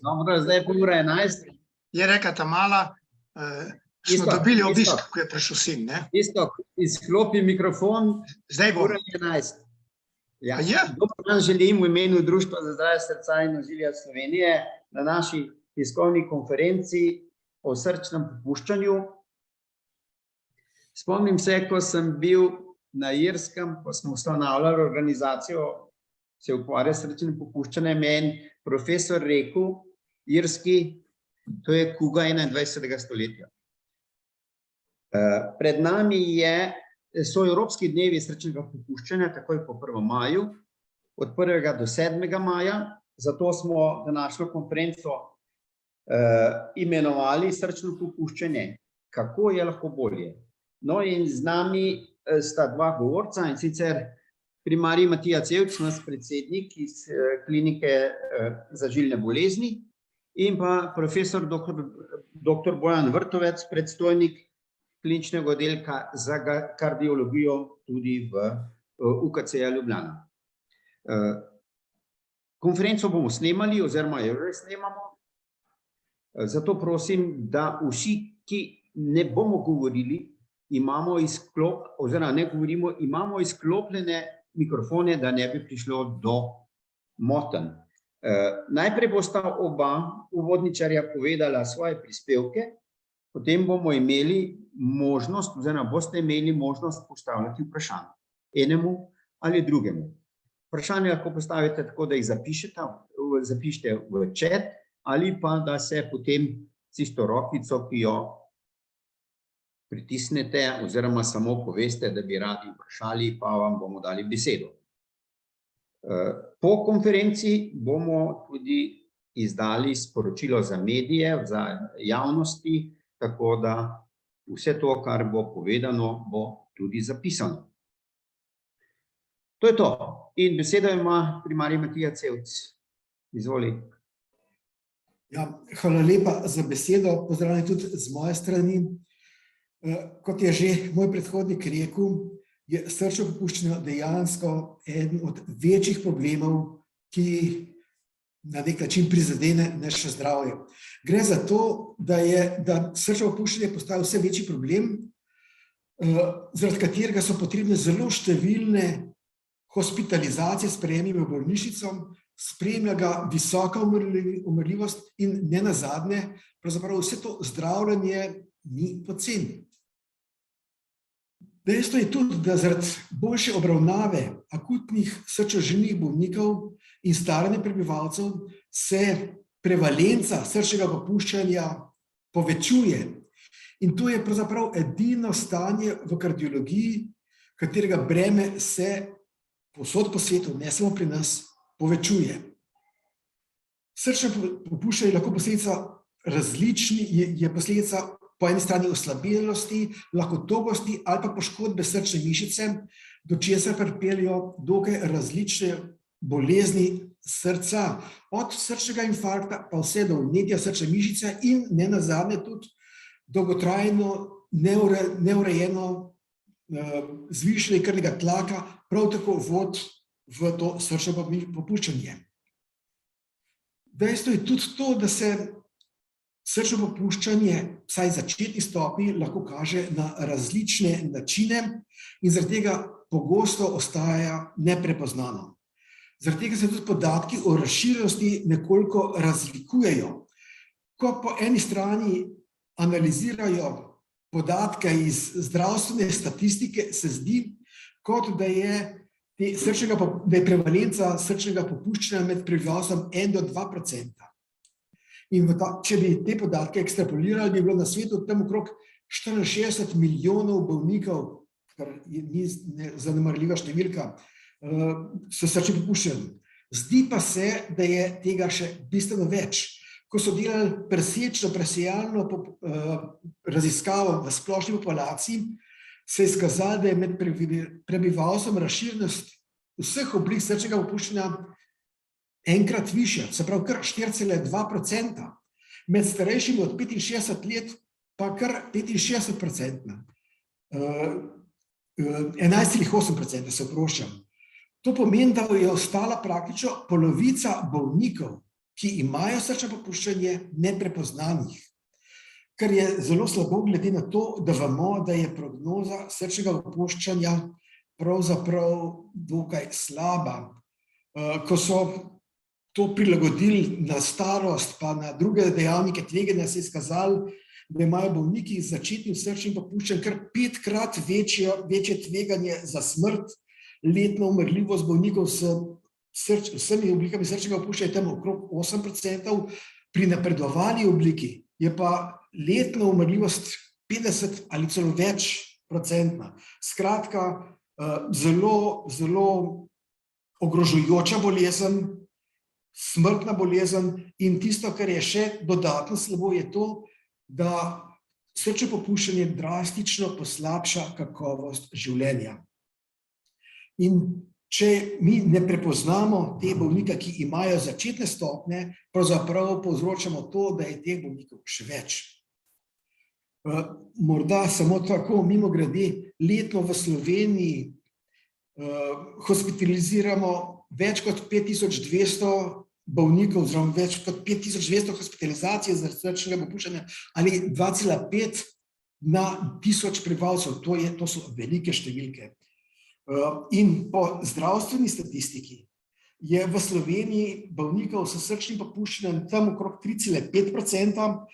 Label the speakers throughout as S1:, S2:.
S1: Dobro, zdaj je ura 11.
S2: Je rekla Tamala, smo dobili obisk, ko je prišel sin, ne?
S1: Iztok, izklopi mikrofon.
S2: Zdaj bom.
S1: Ura je 11. Ja.
S2: A je?
S1: Dober dan želim v imenu Društva za zdravje srca in ožilja Slovenije na naši tiskovni konferenci o srčnem popuščanju. Spomnim se, ko sem bil na Irskem, ko smo ustanavljali organizacijo, se ukvarja s srčnim popuščanjem, je en profesor rekel, irski, to je kuga 21. stoletja. Pred nami so Evropski dnevi srčnega popuščanja, takoj po 1. maju, od 1. do 7. maja, zato smo današnjo konferenco imenovali srčno popuščanje. Kako je lahko bolje? No in z nami sta dva govorca, in sicer primarij Matija Cevc, naš predsednik iz klinike za žilne bolezni, in pa profesor dr. Bojan Vrtovec, predstojnik kliničnega oddelka za kardiologijo tudi v UKC Ljubljana. Konferenco bomo snemali oziroma jo že snemamo, zato prosim, da vsi, ki ne bomo govorili, imamo izklopljene mikrofone, da ne bi prišlo do motenj. Najprej bosta oba uvodničarja povedala svoje prispevke, potem bomo imeli možnost, oziroma boste imeli možnost postavljati vprašanje enemu ali drugemu. Vprašanje lahko postavite tako, da jih zapišete v chat, ali pa da se potem tisto rokico, ki jo pritisnete, oziroma samo poveste, da bi radi vprašali, pa vam bomo dali besedo. Po konferenci bomo tudi izdali sporočilo za medije, za javnosti, tako da vse to, kar bo povedano, bo tudi zapisano. To je to. In besedo ima primarij Matija Cevc. Izvoli.
S3: Ja, hvala lepa za besedo. Pozdravljeni tudi z moje strani. Kot je že moj predhodnik rekel, je srčno popuščanje dejansko eden od večjih problemov, ki na nek način prizadene naše zdravje. Gre za to, da srčno popuščanje postaja vse večji problem, zaradi katerega so potrebne zelo številne hospitalizacije s sprejemimi v bolnišnico, spremlja ga visoka umrljivost in nenazadnje, pravzaprav vse to zdravljenje ni poceni. Dejstvo je tudi, da zaradi boljše obravnave akutnih srčno-žilnih bolnikov in staranja prebivalcev se prevalenca srčnega popuščanja povečuje. In to je pravzaprav edino stanje v kardiologiji, katerega breme se povsod po svetu, ne samo pri nas, povečuje. Srčno popuščanje je lahko posledica posledica po eni strani oslabelosti, lakotobosti ali pa poškodbe srčne mišice, do česar pripeljejo dokaj različne bolezni srca, od srčnega infarkta pa vse do vnetja srčne mišice in nenazadnje tudi dolgotrajno neurejeno zvišanje krvnega tlaka, prav tako vod v to srčno popuščanje. Dejstvo je tudi to, da se srčno popuščanje, vsaj začetni stopnji, lahko kaže na različne načine in zaradi tega pogosto ostaja neprepoznano. Zaradi tega se tudi podatki o razširjenosti nekoliko razlikujejo. Ko po eni strani analizirajo podatke iz zdravstvene statistike, se zdi, kot da je prevalenca srčnega popuščanja med prebivalstvom 1 do 2%. In če bi te podatke ekstrapolirali, bi bilo na svetu tam okrog 64 milijonov bolnikov, kar ni zanemarljiva številka, s srčnim popuščanjem. Zdi pa se, da je tega še bistveno več. Ko so delali presejalno raziskavo v splošni populaciji, se je izkazalo, da je med prebivalstvom razširjenost vseh oblik srčnega popuščanja enkrat višja, se pravi kar 4,2%, med starejšimi od 65 let pa kar 65%, 11,8% se oproščam. To pomeni, da je ostala praktično polovica bolnikov ki imajo srčno popuščanje, neprepoznanih. Kar je zelo slabo glede na to, da vemo, da je prognoza srčnega popuščanja pravzaprav dokaj slaba. Ko so to prilagodili na starost, pa na druge dejavnike tveganja, se je izkazalo, da imajo bolniki z začetnim srčnim popuščanjem kar 5-krat večje tveganje za smrt. Letna umrljivost bolnikov s vsemi oblikami srčnega popuščanja je tam okrog 8%, pri napredovali obliki je pa letna umrljivost 50 ali celo več procentna. Skratka, zelo, zelo ogrožujoča bolezen, smrtna bolezen, in tisto, kar je še dodatno slabo, je to, da srčno popuščanje drastično poslabša kakovost življenja. In če mi ne prepoznamo te bolnike, ki imajo začetne stopnje, pravzaprav povzročamo to, da je teh bolnikov še več. Morda samo tako, mimogrede, letno v Sloveniji hospitaliziramo več kot 5200 bolnikov, oziroma več kot 5200 hospitalizacij zaradi srčnega popuščanja ali 2,5 na 1000 prebivalcev. To so velike številke. In po zdravstveni statistiki je v Sloveniji bolnikov s srčnim popuščanjem tam okrog 3,5%,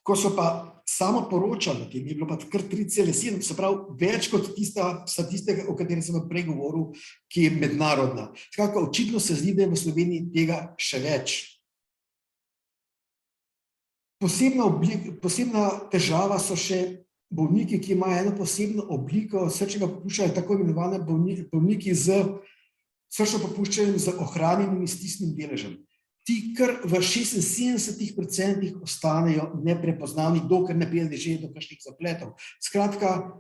S3: ko so pa samo poročali o tem, je bilo pa kar 3,7%, se pravi več kot tista statistika, o kateri sem prej govoril, ki je mednarodna. Skratka, očitno se zdi, da je v Sloveniji tega še več. Posebna težava so še bolniki, ki imajo eno posebno obliko srčnega popuščanja, tako imenovane bolniki z srčno popuščanjem z ohranjenim stisnjenim deležem. Ti kar v 76% ostanejo neprepoznavni, dokler ne pride že do kakšnih zapletov. Skratka,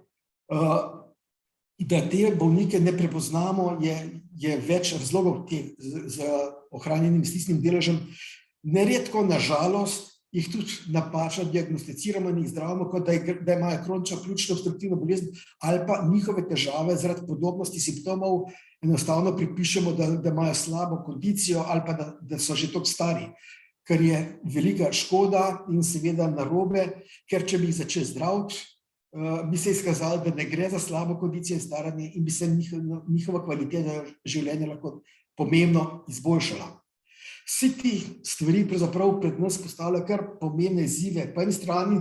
S3: da te bolnike ne prepoznamo, je več razlogov z ohranjenim stisnjenim deležem. Neredko, na žalost, jih tudi napačno diagnosticiramo in jih zdravimo, kot da imajo kronično pljučno obstruktivno bolezen, ali pa njihove težave zaradi podobnosti simptomov enostavno pripišemo, da imajo slabo kondicijo ali pa da so že toliko stari, kar je velika škoda in seveda narobe, ker če bi jih začeli zdraviti, bi se izkazalo, da ne gre za slabo kondicijo in staranje in bi se njihova kvaliteta življenja lahko pomembno izboljšala. Vsi ti stvari pravzaprav pred nas postavljajo kar pomembne izzive. Po eni strani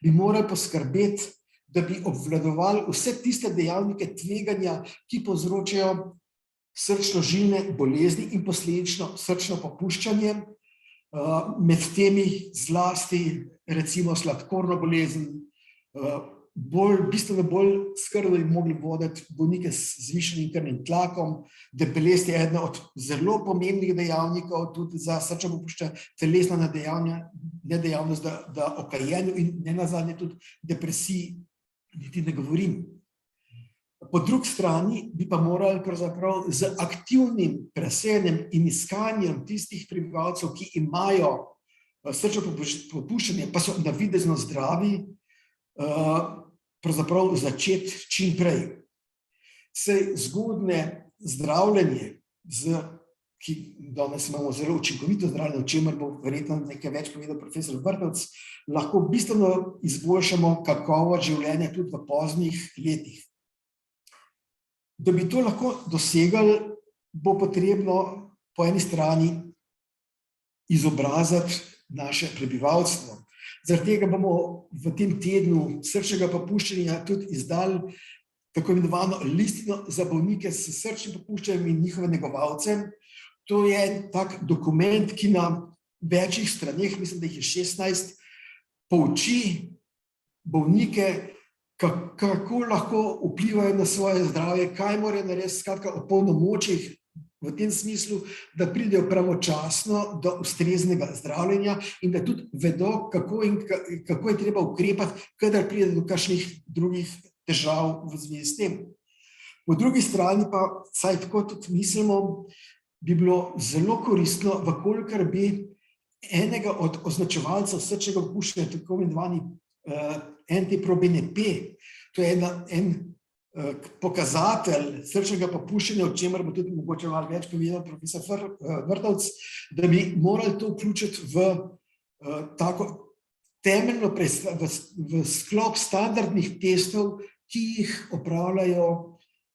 S3: bi morali poskrbeti, da bi obvladovali vse tiste dejavnike tveganja, ki povzročajo srčno-žilne bolezni in posledično srčno popuščanje. Med temi zlasti recimo sladkorno bolezen, bistveno bolj skrbno bi mogli voditi bolnike z zvišenim krvnim tlakom. Debelest je eden od zelo pomembnih dejavnikov tudi za srčno popuščanje, telesna nedejavnost, da o kajenju in nenazadnje tudi depresiji niti ne govorim. Po drugi strani bi pa morali pravzaprav z aktivnim presejanjem in iskanjem tistih prebivalcev, ki imajo srčno popuščanje, pa so navidezno zdravi, pravzaprav začeti čim prej. Saj zgodnje zdravljenje, ki danes imamo zelo učinkovito zdravljenje, o čemer bo verjetno nekaj več povedal profesor Vrtovec, lahko bistveno izboljšamo kakovost življenja tudi v poznih letih. Da bi to lahko dosegli, bo potrebno po eni strani izobraziti naše prebivalstvo. Zaradi tega bomo v tem tednu srčnega popuščanja tudi izdali tako imenovano listino za bolnike s srčnim popuščanjem in njihove negovalce. To je tak dokument, ki na večjih straneh, mislim, da jih je 16, pouči bolnike, kako lahko vplivajo na svoje zdravje, kaj morajo narediti, skratka opolnomoči jih v tem smislu, da pridejo pravočasno do ustreznega zdravljenja in da tudi vedo, kako je treba ukrepati, kadar pride do kakšnih drugih težav v zvezi s tem. Po drugi strani pa, saj tako tudi mislimo, bi bilo zelo koristno, vkolikor bi enega od označevalcev srčnega popuščanja, tako imenovani NT-proBNP, to je en pokazatelj srčnega popuščanja, o čemer bo tudi mogoče malo več povedal profesor Vrtovec, da bi morali to vključiti v tako temeljno v sklop standardnih testov, ki jih opravljajo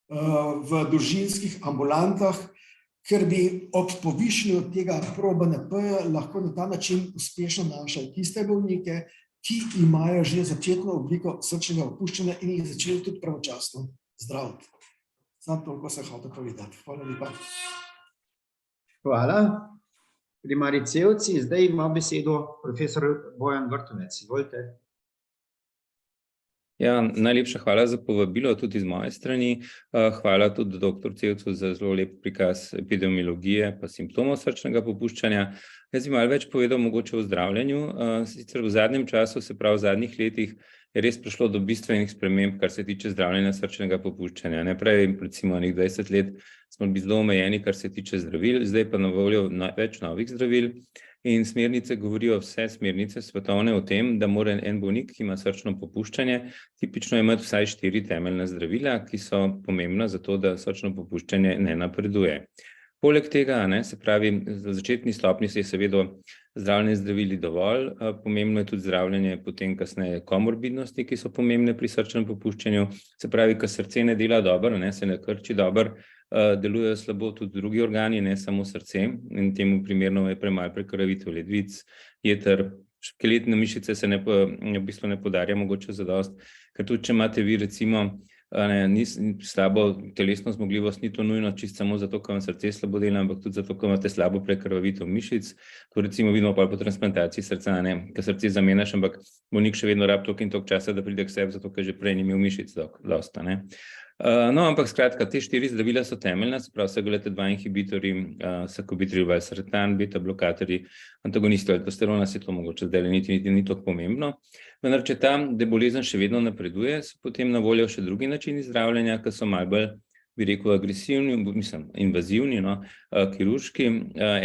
S3: v družinskih ambulantah, ker bi ob povišanju tega ProBNP-ja lahko na ta način uspešno našli tiste bolnike, ki imajo že začetno obliko srčnega popuščanja in jih začeli tudi pravočasno zdraviti. Samo toliko sem hotel povedati. Hvala lepa.
S1: Hvala. Primarij Cevci, zdaj ima besedo profesor Bojan Vrtovec. Izvolite.
S4: Ja, najlepša hvala za povabilo tudi z moje strani. Hvala tudi dr. Cevcu za zelo lep prikaz epidemiologije pa simptomov srčnega popuščanja. Jaz bi malo več povedal mogoče o zdravljenju. Sicer v zadnjem času, se pravi v zadnjih letih, je res prišlo do bistvenih sprememb, kar se tiče zdravljenja srčnega popuščanja. Najprej, recimo, 20 let smo bili zelo omejeni, kar se tiče zdravil, zdaj pa na voljo več novih zdravil. In smernice govorijo, vse smernice svetovne, o tem, da mora en bolnik, ki ima srčno popuščanje, tipično imeti vsaj 4 temeljna zdravila, ki so pomembna za to, da srčno popuščanje ne napreduje. Poleg tega, se pravi, v začetni stopnji se je seveda zdravljenje zdravili dovolj, pomembno je tudi zdravljenje potem kasneje komorbidnosti, ki so pomembne pri srčnem popuščanju, se pravi, ko srce ne dela dobro, se ne krči dobro, delujejo slabo tudi drugi organi, ne samo srce, in temu primerno je premalo prekrvavitev ledvic, jeter, skeletne mišice se v bistvu ne podarja mogoče zadosti, ker tudi če imate vi recimo slabo telesno zmogljivost, ni to nujno čisto samo zato, ker vam srce slabo dela, ampak tudi zato, ker imate slabo prekrvavitev mišic. To recimo vidimo po transplantaciji srca, ker srce zamenjaš, ampak bolnik še vedno rabi toliko in toliko časa, da pride k sebi, zato ker že prej ni imel mišic dosta. No, ampak skratka, te 4 zdravila so temeljna, se pravi SGLT2 inhibitorji, sakubitril, valsartan, beta blokatorji, antagonisti aldosterona, se to mogoče zdaj niti ni tako pomembno. Vendar, če ta bolezen še vedno napreduje, so potem na voljo še drugi načini zdravljenja, ki so malo bolj, bi rekel, agresivni, invazivni, kirurški.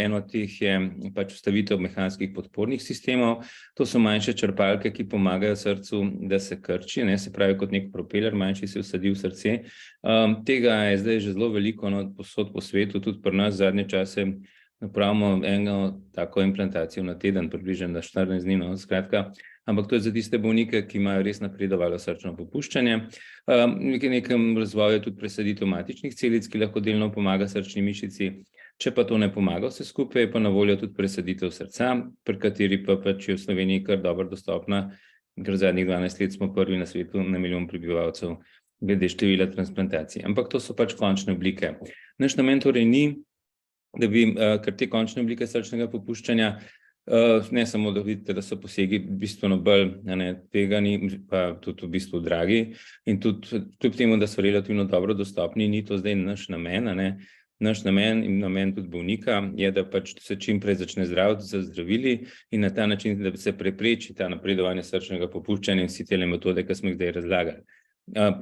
S4: Eno od teh je pač vstavitev mehanskih podpornih sistemov. To so manjše črpalke, ki pomagajo srcu, da se krči, se pravi kot nek propeler, manjši se vsadi v srce. Tega je zdaj že zelo veliko povsod po svetu, tudi pri nas zadnje čase napravimo eno tako implantacijo na teden, približno na 14 dni, skratka. Ampak to je za tiste bolnike, ki imajo res napredovalo srčno popuščanje. V nekem razvoju je tudi presaditev matičnih celic, ki lahko delno pomaga srčni mišici. Če pa to ne pomaga vse skupaj, je pa na voljo tudi presaditev srca, pri kateri pa pač je v Sloveniji kar dobro dostopna, ker zadnjih 12 let smo prvi na svetu na milijon prebivalcev glede števila transplantacij. Ampak to so pač končne oblike. Naš namen torej ni, da bi, ker te končne oblike srčnega popuščanja, ne samo, da vidite, da so posegi bistveno bolj tvegani, pa tudi v bistvu dragi, in tudi kljub temu, da so relativno dobro dostopni, ni to zdaj naš namen, Naš namen in namen tudi bolnika je, da pač se čim prej začne zdraviti z zdravili in na ta način, da se prepreči ta napredovanje srčnega popuščanja in vsi te metode, ki smo jih zdaj razlagali.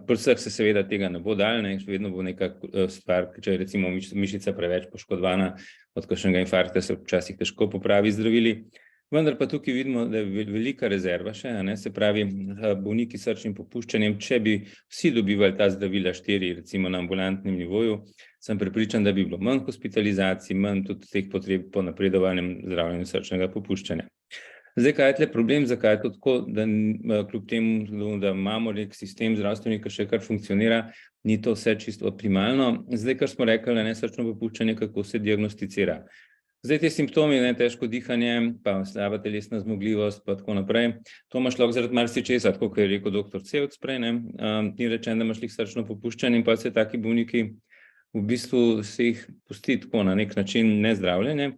S4: Pri vseh se seveda tega ne bo dalo, še vedno bo neka stvar, če je recimo mišica preveč poškodovana od kakšnega infarkta, se včasih težko popravi zdravili, vendar pa tukaj vidimo, da je velika rezerva še, se pravi bolniki s srčnim popuščanjem, če bi vsi dobivali ta zdravila 4, recimo na ambulantnem nivoju, sem prepričan, da bi bilo manj hospitalizacij, manj tudi teh potreb po napredovanjem zdravljenja srčnega popuščanja. Zdaj, kaj je tle problem, zakaj je to tako, da kljub temu, da imamo nek sistem zdravstveni, ki še kar funkcionira, ni to vse čisto optimalno. Zdaj, kar smo rekli, srčno popuščanje, kako se diagnosticira. Zdaj, te simptomi, težko dihanje, pa slaba telesna zmogljivost, pa tako naprej, to imaš lahko zaradi marsičesa, tako kot je rekel dr. Cevc prej, ni rečen, da imaš srčno popuščanje in pa se taki bolniki v bistvu se jih pusti tako na nek način nezdravljenje,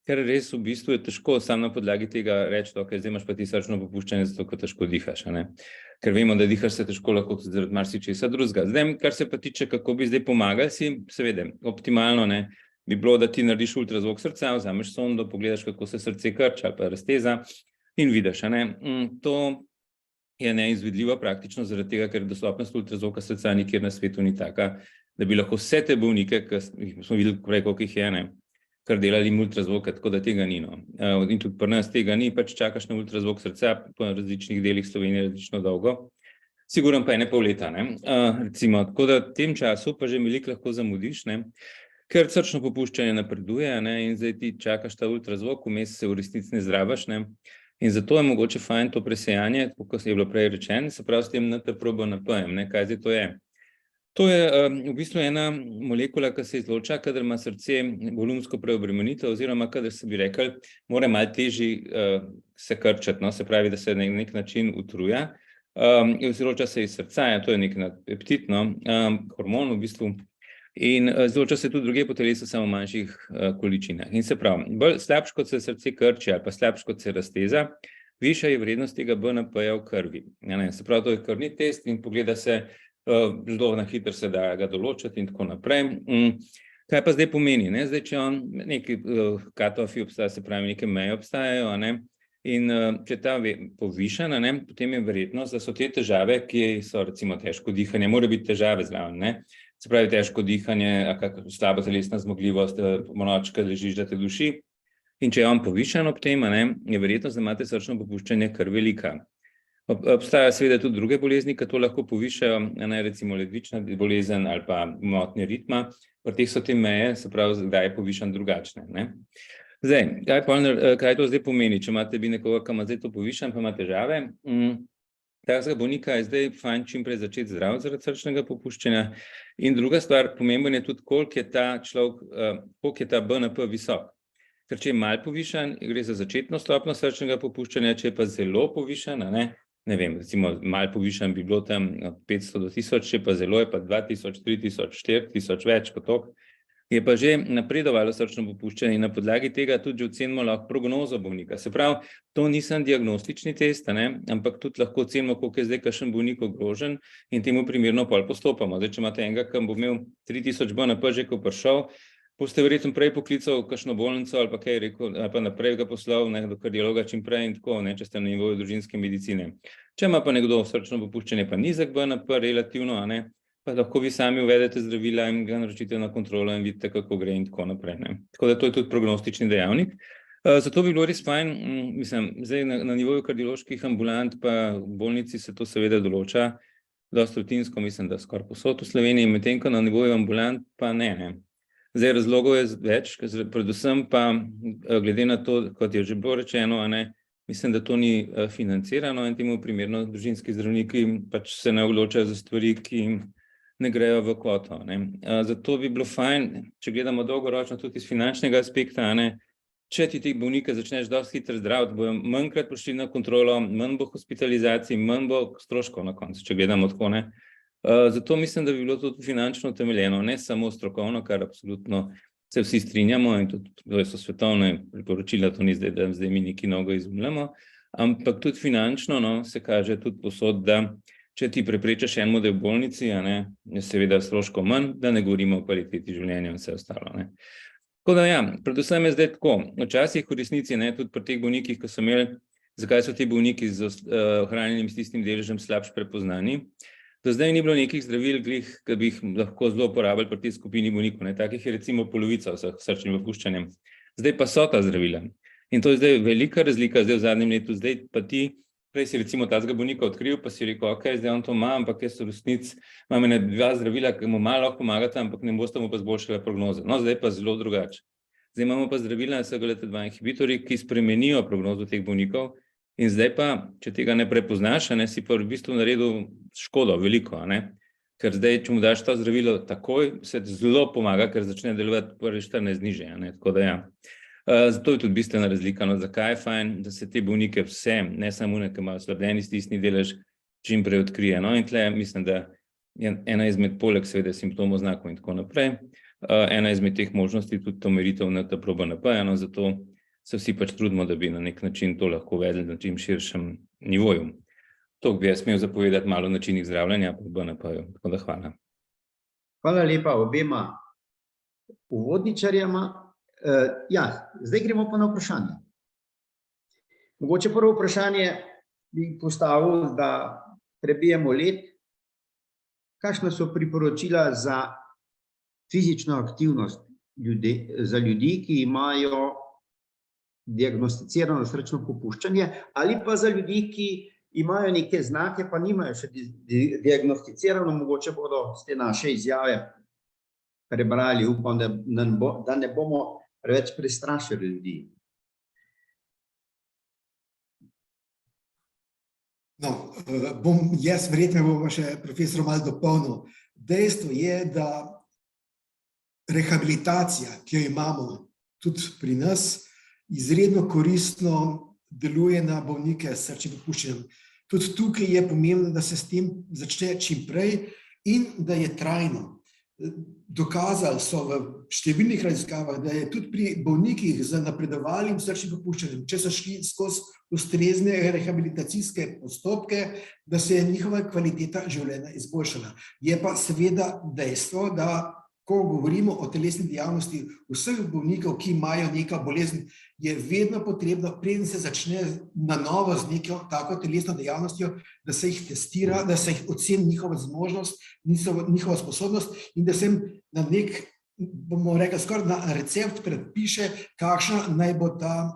S4: ker res v bistvu je težko sam na podlagi tega reči, da zdaj imaš pa ti srčno popuščanje, zato ker težko dihaš, ker vemo, da dihaš se težko lahko tudi zaradi marsičesa drugega. Zdaj, kar se pa tiče, kako bi zdaj pomagali si, seveda, optimalno bi bilo, da ti narediš ultrazvok srca, vzameš sondo, pogledaš, kako se srce krči ali pa razteza in vidiš, To je neizvedljivo praktično zaradi tega, ker dostopnost ultrazvoka srca nikjer na svetu ni taka, da bi lahko vse te bolnike, ki smo videli prej, koliko jih je, kar delali ultrazvoke, tako da tega ni. In tudi pri nas tega ni, pač čakaš na ultrazvok srca po različnih delih Slovenije različno dolgo. Sigurno pa 1,5 leta, ne? Recimo, tako da v tem času pa že veliko lahko zamudiš, ne? Ker srčno popuščanje napreduje, ne? In zdaj ti čakaš ta ultrazvok, vmes se v resnici ne zdraviš, ne? In zato je mogoče fajn to presejanje, kot je bilo prej rečeno, se pravi s tem NT-proBNP-jem, ne? Kaj zdaj to je? To je v bistvu ena molekula, ki se izloča, kadar ima srce volumsko preobremenitev, oziroma kadar se bi rekel, mora malo težji se krčati, no? Se pravi, da se na nek način utruja. Izloča se iz srca, to je nek peptid, no? Hormon v bistvu. In izloča se tudi drugje po telesu, samo v manjših količinah. In se pravi, bolj slabš, kot se srce krči, ali pa slabš, kot se razteza, višja je vrednost tega BNP-ja v krvi. Se pravi, to je krvni test in pogleda se, zelo na hitro se da ga določati in tako naprej. Kaj pa zdaj pomeni? Ne? Zdaj, če on neki katofi obstaja, se pravi, neke meje obstajajo, ne? In če ta povišana, ne? Potem je verjetnost, da so te težave, ki so recimo težko dihanje, mora biti težave zraven, ne? Se pravi, težko dihanje, slaba telesna zmogljivost, ponoči, kad ležiš, da te duši. In če je on povišan ob tem, ne? Je verjetnost, da imate srčno popuščanje kar velika. Obstajajo seveda tudi druge bolezni, ki to lahko povišajo, recimo ledvična bolezen ali pa motnje ritma, pri teh so te meje, se pravi, kdaj je povišan drugačne, ne. Zdaj, kaj to zdaj pomeni, če imate vi nekoga, ki ima zdaj to povišan, pa ima težave, takega bolnika je zdaj fajn čim prej začeti zdraviti zaradi srčnega popuščanja. In druga stvar, pomemben je tudi, koliko je ta človek, koliko je ta BNP visok. Ker če je malo povišan, gre za začetno stopnjo srčnega popuščanja, če je pa zelo povišan, ne vem, recimo malo povišan bi bilo tam od 500 do 1000, če pa zelo je pa 2000, 3000, 4000, več kot toliko, je pa že napredovalo srčno popuščanje in na podlagi tega tudi ocenimo lahko prognozo bolnika. Se pravi, to nisem diagnostični test, ampak tudi lahko ocenimo, koliko je zdaj kakšen bolnik ogrožen in temu primerno pol postopamo. Zdaj, če imate enega, ki bo imel 3000 BNP že, ko prišel, boste verjetno prej poklical kakšno bolnico ali pa kaj rekel, ali pa naprej ga poslal do kardiologa čim prej in tako, če ste na nivoju družinske medicine. Če ima pa nekdo srčno popuščanje, pa nizek BNP relativno, pa lahko vi sami uvedete zdravila in ga naročite na kontrolo in vidite, kako gre in tako naprej. Tako da to je tudi prognostični dejavnik. Zato bi bilo res fajn, mislim, zdaj na nivoju kardioloških ambulant pa v bolnici se to seveda določa, dosti rutinsko, mislim, da skoraj povsod v Sloveniji, medtem ko na nivoju ambulant pa ne. Zdaj, razlogov je več, predvsem pa glede na to, kot je že bilo rečeno, mislim, da to ni financirano in temu primerno družinski zdravniki pač se ne odločajo za stvari, ki jim ne grejo v kvoto. Zato bi bilo fajn, če gledamo dolgoročno tudi iz finančnega aspekta, če ti teh bolnika začneš dosti hitro zdraviti, bojo manjkrat prišli na kontrolo, manj bo hospitalizacij, manj bo stroškov na koncu, če gledamo tako, Zato mislim, da bi bilo tudi finančno utemeljeno, ne samo strokovno, kar absolutno se vsi strinjamo in tudi to so svetovne priporočila, to ni zdaj, da zdaj mi nekaj novega izumljamo, ampak tudi finančno se kaže tudi povsod, da če ti preprečaš en model v bolnici, je seveda stroškov manj, da ne govorimo o kvaliteti življenja in vse ostalo. Tako da predvsem je zdaj tako, včasih v resnici, tudi pri teh bolnikih, ko so imeli, zakaj so ti bolniki z ohranjenim tistim deležem slabš prepoznani. Do zdaj ni bilo nekih zdravil, ki bi jih lahko zelo uporabili pri tej skupini bolnikov. Takih je recimo polovica vseh srčnim popuščanjem. Zdaj pa so ta zdravila. In to je zdaj velika razlika zdaj v zadnjem letu. Zdaj pa ti, prej si recimo tazga bolnika odkril, pa si rekel, ok, zdaj on to ima, ampak jaz v resnici imam ene 2 zdravila, ki mu malo lahko pomagata, ampak ne boste mu pa zboljšala prognoze. No, zdaj pa zelo drugače. Zdaj imamo pa zdravila, SGLT2 inhibitorji, ki spremenijo prognozo teh bolnikov. In zdaj pa, če tega ne prepoznaš, si pa v bistvu naredil škodo veliko, ker zdaj, če mu daš to zdravilo takoj, se zelo pomaga, ker začne delovati prvi 14 dni že, tako da zato je tudi bistvena razlika, zakaj je fajn, da se te bolnike vse, ne samo ki imajo slabljeni stisni delež, čim prej odkrije. In tle mislim, da je ena izmed poleg seveda simptomov, znakov in tako naprej, ena izmed teh možnosti tudi to meritev NT-proBNP, zato se vsi pač trudimo, da bi na nek način to lahko vedeli na čim širšem nivoju. To bi jaz smel zapovedati malo o načinih zdravljenja po BNP-ju, tako da hvala.
S1: Hvala lepa obema uvodničarjama. Zdaj gremo pa na vprašanje. Mogoče prvo vprašanje bi postavil, da prebijemo led. Kakšna so priporočila za fizično aktivnost za ljudi, ki imajo diagnosticirano srčno popuščanje, ali pa za ljudi, ki imajo neke znake, pa nimajo še diagnosticirano, mogoče bodo z te naše izjave prebrali, upam, da ne bomo preveč prestrašili ljudi.
S3: No, verjetno bom še profesor malo dopolnil. Dejstvo je, da rehabilitacija, ki jo imamo tudi pri nas, izredno koristno deluje na bolnike s srčnim popuščanjem. Tudi tukaj je pomembno, da se s tem začne čim prej in da je trajno. Dokazali so v številnih raziskavah, da je tudi pri bolnikih z napredovalnim srčnim popuščanjem, če so šli skozi ustrezne rehabilitacijske postopke, da se je njihova kvaliteta življenja izboljšala. Je pa seveda dejstvo, da ko govorimo o telesni dejavnosti vseh bolnikov, ki imajo neko bolezen, je vedno potrebno, preden se začne na novo z neko tako telesno dejavnostjo, da se jih testira, da se jih oceni njihova zmožnost, njihova sposobnost in da se jim na nek, bomo rekli, skoraj na recept predpiše, kakšna naj bo ta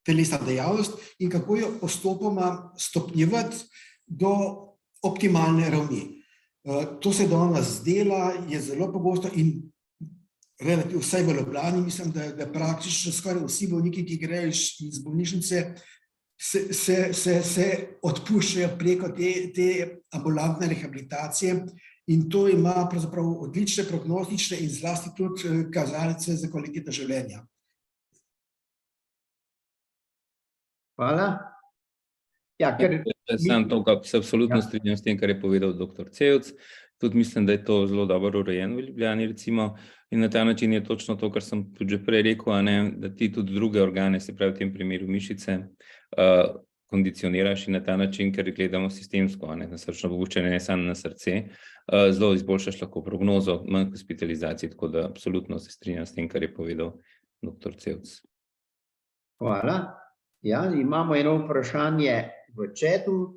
S3: telesna dejavnost in kako jo postopoma stopnjevati do optimalne ravni. To se danes dela, je zelo pogosto in relativno vsaj v Ljubljani, mislim, da praktično skoraj vsi bolniki, ki grejo iz bolnišnice, se odpuščajo preko te ambulantne rehabilitacije in to ima pravzaprav odlične prognostične in zlasti tudi kazalce za kvaliteto življenja.
S1: Hvala. Ja,
S4: Sam to, se absolutno strinjam s tem, kar je povedal dr. Cevc. Tudi mislim, da je to zelo dobro urejeno v Ljubljani, recimo, in na ta način je točno to, kar sem tudi že prej rekel, da ti tudi druge organe, se pravi v tem primeru mišice, kondicioniraš in na ta način, ker gledamo sistemsko, na srčno popuščanje, ne samo na srce, zelo izboljšaš lahko prognozo, manj hospitalizacij, tako da absolutno se strinjam s tem, kar je povedal dr. Cevc.
S1: Hvala. Ja, imamo eno vprašanje v chatu.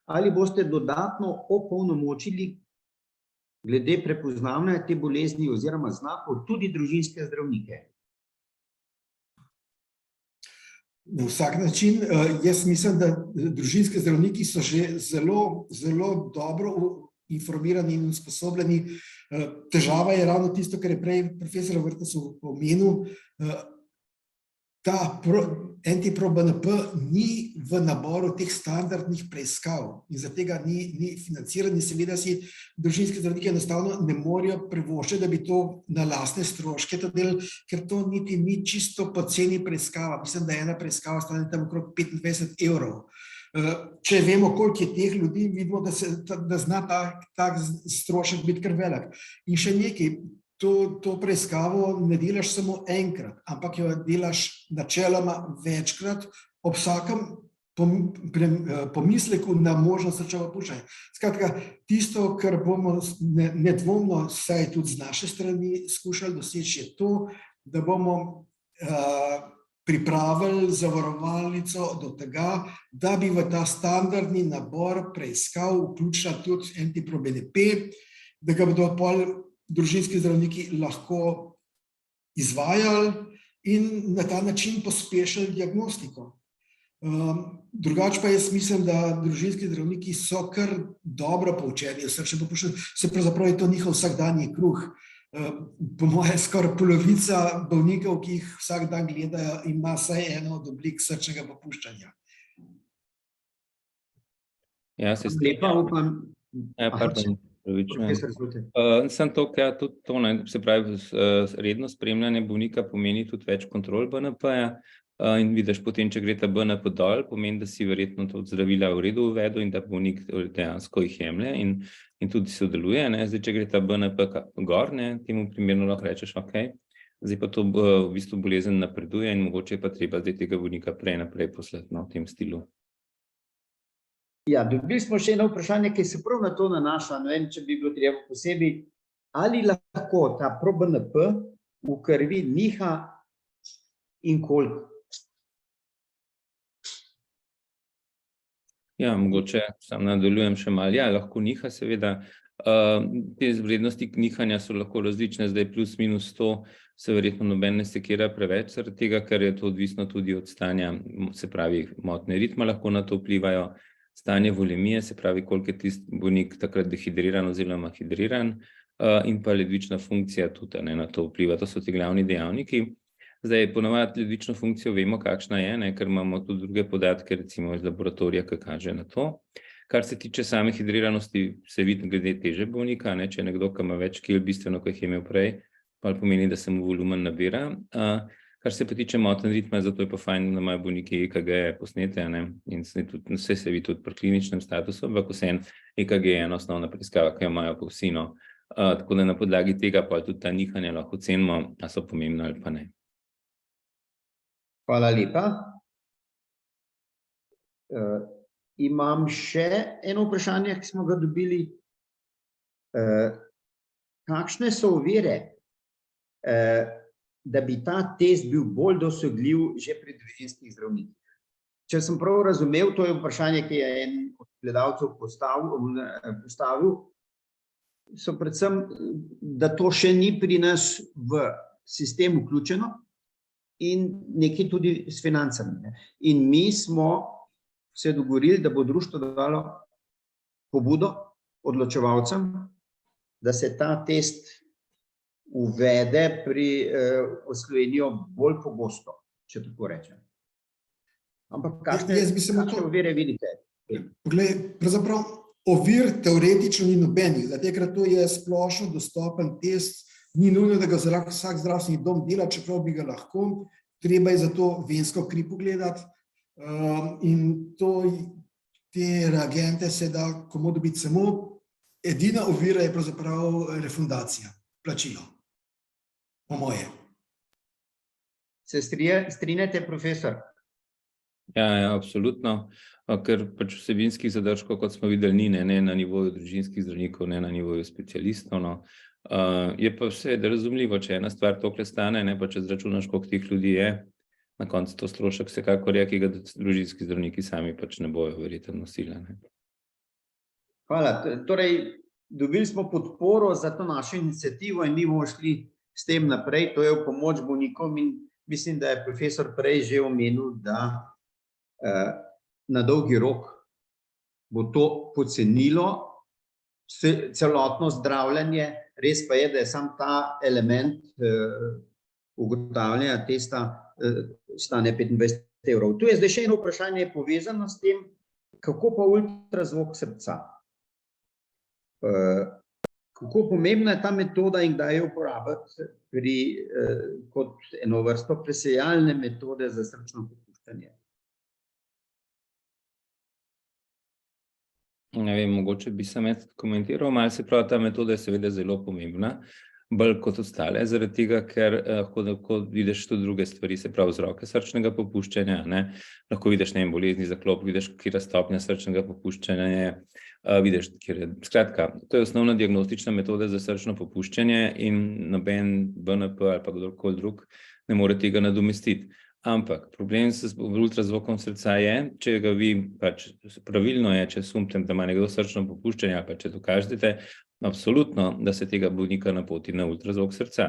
S1: Ali boste dodatno opolnomočili glede prepoznavanja te bolezni oziroma znakov tudi družinske zdravnike?
S3: Na vsak način, jaz mislim, da družinski zdravniki so že zelo, zelo dobro informirani in usposobljeni. Težava je ravno tisto, kar je prej profesor Vrtovec omenil, ta NT-proBNP ni v naboru teh standardnih preiskav in zaradi tega ni financiran in seveda si družinski zdravniki enostavno ne morejo privoščiti, da bi to na lastne stroške to delali, ker to niti ni čisto poceni preiskava. Mislim, da ena preiskava stane tam okrog 25 €. Če vemo, koliko je teh ljudi, vidimo, da zna tak strošek biti kar velik. In še nekaj, to preiskavo ne delaš samo enkrat, ampak jo delaš načeloma večkrat, ob vsakem pomisleku na možnost srčnega popuščanja. Skratka, tisto, kar bomo nedvomno, saj tudi z naše strani skušali doseči, je to, da bomo pripravili zavarovalnico do tega, da bi v ta standardni nabor preiskav vključila tudi NT-proBNP, da ga bodo pol družinski zdravniki lahko izvajali in na ta način pospešili diagnostiko. Drugače pa jaz mislim, da družinski zdravniki so kar dobro poučeni o srčnem popuščanju, se pravzaprav je to njihov vsakdanji kruh. Po moje skoraj polovica bolnikov, ki jih vsak dan gledajo, ima vsaj eno od oblik srčnega popuščanja.
S4: Ja, se
S1: Lepa, upam.
S4: pardon. Sem to, tudi to, se pravi, redno spremljanje bolnika pomeni tudi več kontrol BNP-ja in vidiš potem, če gre ta BNP dol, pomeni, da si verjetno to zdravila v redu uvedel in da bolnik dejansko jih jemlje in tudi sodeluje. Zdaj, če gre ta BNP gor, temu primerno lahko rečeš, ok, zdaj pa to v bistvu bolezen napreduje in mogoče je pa treba zdaj tega bolnika prej naprej poslati v tem stilu.
S1: Ja, dobili smo še eno vprašanje, ki se prav na to nanaša, ne vem, če bi bilo treba posebej, ali lahko ta proBNP v krvi niha in koliko?
S4: Ja, mogoče sam nadaljujem še malo. Ja, lahko niha seveda. Te vrednosti nihanja so lahko različne, zdaj plus minus 100 se verjetno noben ne sekira preveč, zaradi tega, ker je to odvisno tudi od stanja, se pravi, motnje ritma lahko na to vplivajo. stanje volemije, se pravi, koliko je tisti bolnik takrat dehidriran oziroma hidriran, in pa ledvična funkcija tudi na to vpliva. To so ti glavni dejavniki. Zdaj, ponavadi ledvično funkcijo vemo, kakšna je, ker imamo tudi druge podatke, recimo iz laboratorija, ki kaže na to. Kar se tiče same hidriranosti, se vidi glede teže bolnika, če je nekdo, ki ima več kil, bistveno, kot jih je imel prej, pa pomeni, da se mu volumen nabira. Kar se pa tiče motenj ritma, zato je pa fajn, da imajo bolniki EKG posnete, in vse se vidi tudi pri kliničnem statusu, ampak vseeno EKG je ena osnovna preiskava, ki jo imajo pa vsi, no. Tako da na podlagi tega pa tudi ta nihanja lahko ocenimo, a so pomembna ali pa ne.
S1: Hvala lepa. Imam še eno vprašanje, ki smo ga dobili. Kakšne so ovire, da bi ta test bil bolj dosegljiv že pri družinskih zdravnikih? Če sem prav razumel, to je vprašanje, ki je en od gledalcev postavil, so predvsem, da to še ni pri nas v sistem vključeno in nekaj tudi s financami. In mi smo se dogovorili, da bo društvo dalo pobudo odločevalcem, da se ta test uvede v Slovenijo bolj pogosto, če tako rečem. Ampak kakšne ovire vidite?
S3: Poglej, pravzaprav ovir teoretično ni nobenih, zato ker to je splošno dostopen test, ni nujno, da ga vsak zdravstveni dom dela, čeprav bi ga lahko, treba je za to vensko kri pogledati, in te reagente se da komu dobiti samo, edina ovira je pravzaprav refundacija, plačilo, po moje.
S1: Se strinjate, profesor?
S4: Ja, absolutno, ker pač vsebinskih zadržkov, kot smo videli, ni ne na nivoju družinskih zdravnikov, ne na nivoju specialistov. Je pa seveda razumljivo, če ena stvar toliko stane, pa če zračunaš, koliko teh ljudi je, na koncu to strošek vsekakor je, ki ga družinski zdravniki sami pač ne bojo verjetno nosili.
S1: Hvala. Torej, dobili smo podporo za to našo iniciativo in mi bomo šli s tem naprej, to je v pomoč bolnikom in mislim, da je profesor prej že omenil, da na dolgi rok bo to pocenilo celotno zdravljenje, res pa je, da je sam ta element ugotavljanja testa stane 25 evrov. Tu je zdaj še eno vprašanje povezano s tem, kako pa ultrazvok srca. Kako pomembna je ta metoda in kdaj jo uporabiti kot eno vrsto presejalne metode za srčno popuščanje?
S4: Ne vem, mogoče bi sam komentiral, malo se pravi, ta metoda je seveda zelo pomembna, bolj kot ostale, zaradi tega, ker lahko vidiš tudi druge stvari, se pravi vzroke srčnega popuščanja, lahko vidiš bolezni zaklop, vidiš, katera stopnja srčnega popuščanja je, vidiš, skratka, to je osnovna diagnostična metoda za srčno popuščanje in noben BNP ali pa kdorkoli drug ne more tega nadomestiti. Ampak problem s ultrazvokom srca je, če ga vi pač pravilno je, če sumite, da ima nekdo srčno popuščanje ali pa če dokažete, absolutno, da se tega bolnika napoti na ultrazvok srca.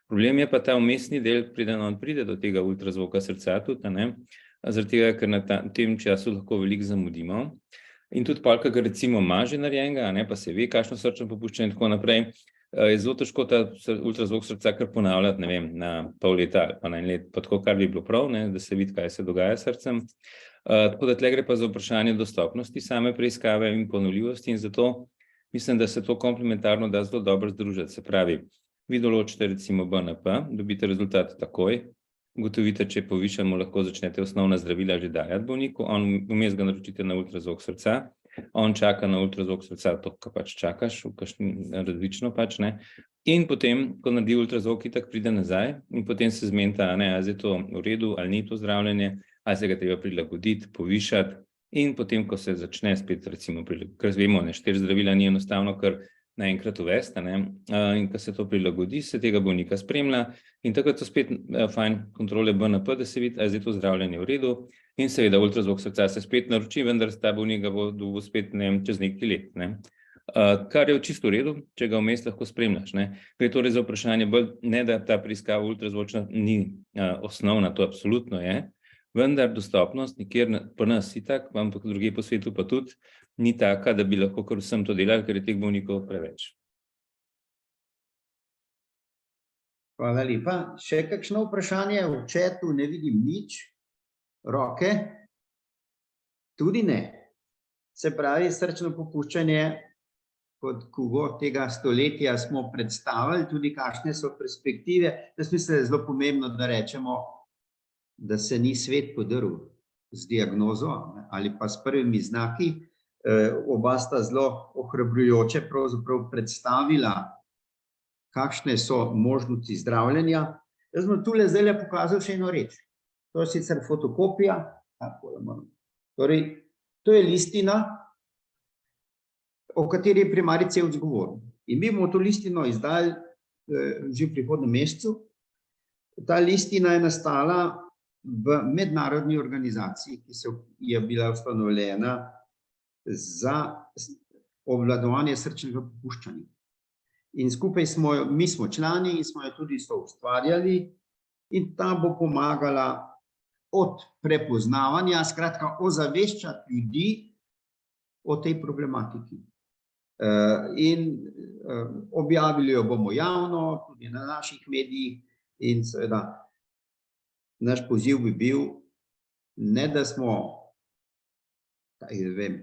S4: Problem je pa ta vmesni del, preden on pride do tega ultrazvoka srca tudi, zaradi tega, ker na tem času lahko veliko zamudimo. In tudi polka ga recimo ima že narejenega, pa se ve, kakšno srčno popuščanje in tako naprej, je zelo težko ta ultrazvok srca kar ponavljati, ne vem, na pol leta ali pa na en let, pa tako, kar bi bilo prav, da se vidi, kaj se dogaja s srcem. Tako da tle gre pa za vprašanje dostopnosti same preiskave in ponovljivosti in zato mislim, da se to komplementarno da zelo dobro združiti. Se pravi, vi določite recimo BNP, dobite rezultat takoj, ugotovite, če je povišamo, lahko začnete osnovna zdravila že dajati bolniku, on vmes ga naročite na ultrazvok srca, on čaka na ultrazvok srca, to, kar pač čakaš, različno pač, in potem, ko naredi ultrazvok, itak pride nazaj in potem se zmenita, ali je to v redu, ali ni to zdravljenje, ali se ga treba prilagoditi, povišati in potem, ko se začne spet recimo, ker vemo, 4 zdravila ni enostavno, kar naenkrat uvesti, in ko se to prilagodi, se tega bolnika spremlja in takrat so spet fajn kontrole BNP, da se vidi, ali je to zdravljenje v redu in seveda ultrazvok srca se spet naroči, vendar ta bolnik ga bo dobil spet čez nekaj let. Kar je čisto v redu, če ga vmes lahko spremljaš. Gre torej za vprašanje bolj, ne da ta preiskava ultrazvočna ni osnovna, to absolutno je, vendar dostopnost nikjer pri nas itak, ampak drugje po svetu pa tudi, ni taka, da bi lahko kar vsem to delali, ker je teh bolnikov preveč.
S1: Hvala lepa. Še kakšno vprašanje v chatu? Ne vidim nič. Roke? Tudi ne. Se pravi, srčno popuščanje kot kugo tega stoletja smo predstavili, tudi kakšne so perspektive. Jaz mislim, da je zelo pomembno, da rečemo, da se ni svet podrl z diagnozo ali pa s prvimi znaki. Oba sta zelo ohrabrujoče pravzaprav predstavila, kakšne so možnosti zdravljenja. Jaz bom tule zdaj pokazal še eno reč. To je sicer fotokopija. Torej, to je listina, o kateri je primarij Cevc govoril. In mi bomo to listino izdali že v prihodnjem mesecu. Ta listina je nastala v mednarodni organizaciji, ki je bila ustanovljena za obvladovanje srčnega popuščanja. In skupaj mi smo člani in smo jo tudi soustvarjali in ta bo pomagala od prepoznavanja, skratka ozaveščati ljudi o tej problematiki. In objavili jo bomo javno, tudi na naših medijih in seveda naš poziv bi bil, ne da smo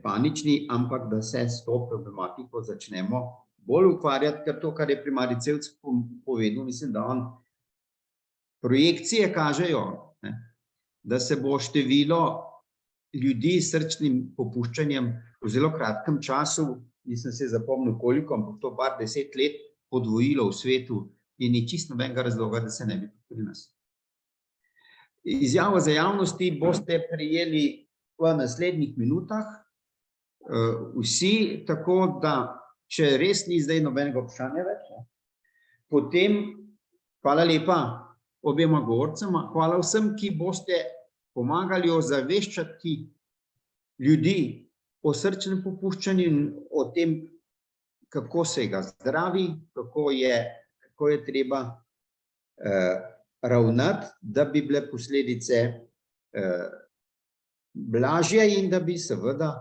S1: panični, ampak da se s to problematiko začnemo bolj ukvarjati, ker to, kar je primarij Cevc povedal, mislim, da projekcije kažejo, da se bo število ljudi s srčnim popuščanjem v zelo kratkem času, nisem se zapomnil koliko, ampak to par 10 let podvojilo v svetu in ni čisto nobenega razloga, da se ne bi pri nas. Izjavo za javnosti boste prejeli v naslednjih minutah vsi, tako da če res ni zdaj nobenega vprašanja več, potem hvala lepa obema govorcema, hvala vsem, ki boste pomagali ozaveščati ljudi o srčnem popuščanju in o tem, kako se ga zdravi, kako je treba ravnati, da bi bile posledice blažje in da bi seveda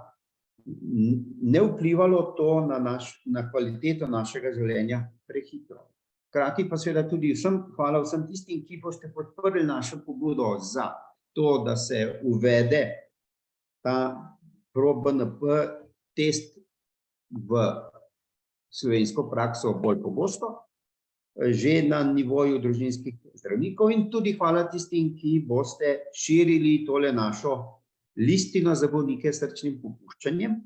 S1: ne vplivalo to na kvaliteto našega življenja prehitro. Hkrati pa seveda tudi hvala vsem tistim, ki boste podprli našo pobudo za to, da se uvede ta ProBNP test v slovensko prakso bolj pogosto, že na nivoju družinskih zdravnikov in tudi hvala tistim, ki boste širili tole našo listino za bolnike s srčnim popuščanjem,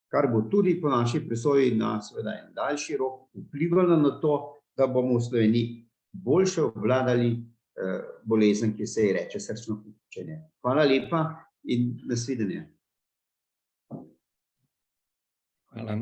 S1: kar bo tudi po naši presoji na seveda en daljši rok vplivalo na to, da bomo v Sloveniji boljše obvladali bolezen, ki se ji reče srčno popuščanje. Hvala lepa in nasvidenje.
S4: Hvala.